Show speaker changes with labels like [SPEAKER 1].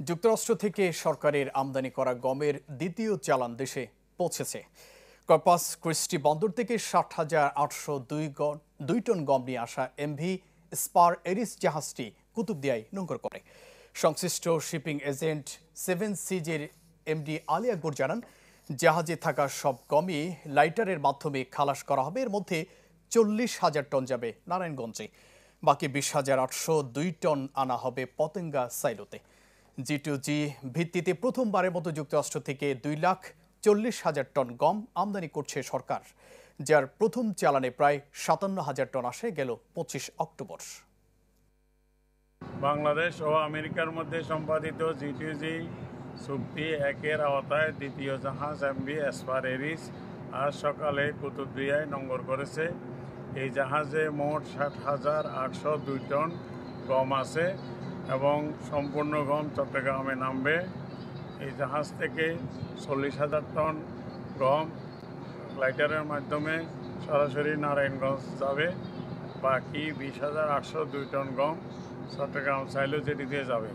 [SPEAKER 1] যুক্তরাষ্ট্র থেকে সরকারের আমদানি করা গমের দ্বিতীয় চালান দেশে পৌঁছেছে। কর্পাস ক্রিস্টি বন্দর থেকে 60,802 টন গম নিয়ে আসা এমভি স্পার এরিস জাহাজটি কুতুবদিয়ায় নোঙর করে। সংশ্লিষ্ট shipping agent 7 সিজের MD Ali Akbar জানান, জাহাজে থাকা সব গমই লাইটারের মাধ্যমে খালাস করা হবে। এর মধ্যে 40,000 টন যাবে নারায়ণগঞ্জে, বাকি 20,802 টন আনা হবে পতেঙ্গা সাইলোতে। G2G ভিত্তিতে প্রথমবারের মতো যুক্তরাষ্ট্র থেকে 2,40,000 টন গম আমদানি করছে সরকার, যার প্রথম চালানে প্রায় 57,000 টন আসে গেল 25 অক্টোবর।
[SPEAKER 2] বাংলাদেশ ও আমেরিকার মধ্যে সম্পাদিত G2G চুক্তি একের আওতায় দ্বিতীয় জাহাজ এমভি স্পার এরিস আজ সকালে কুতুবদিয়ায় নোঙর করেছে। এই জাহাজে মোট 60,802 টন গম আছে এবং সম্পূর্ণ গম চট্টগ্রামে নামবে। এই জাহাজ থেকে 40,000 টন গম লাইটারের মাধ্যমে সরাসরি নারায়ণগঞ্জ যাবে, বাকি 20,802 টন গম চট্টগ্রাম সাইলো জেটি দিয়ে যাবে।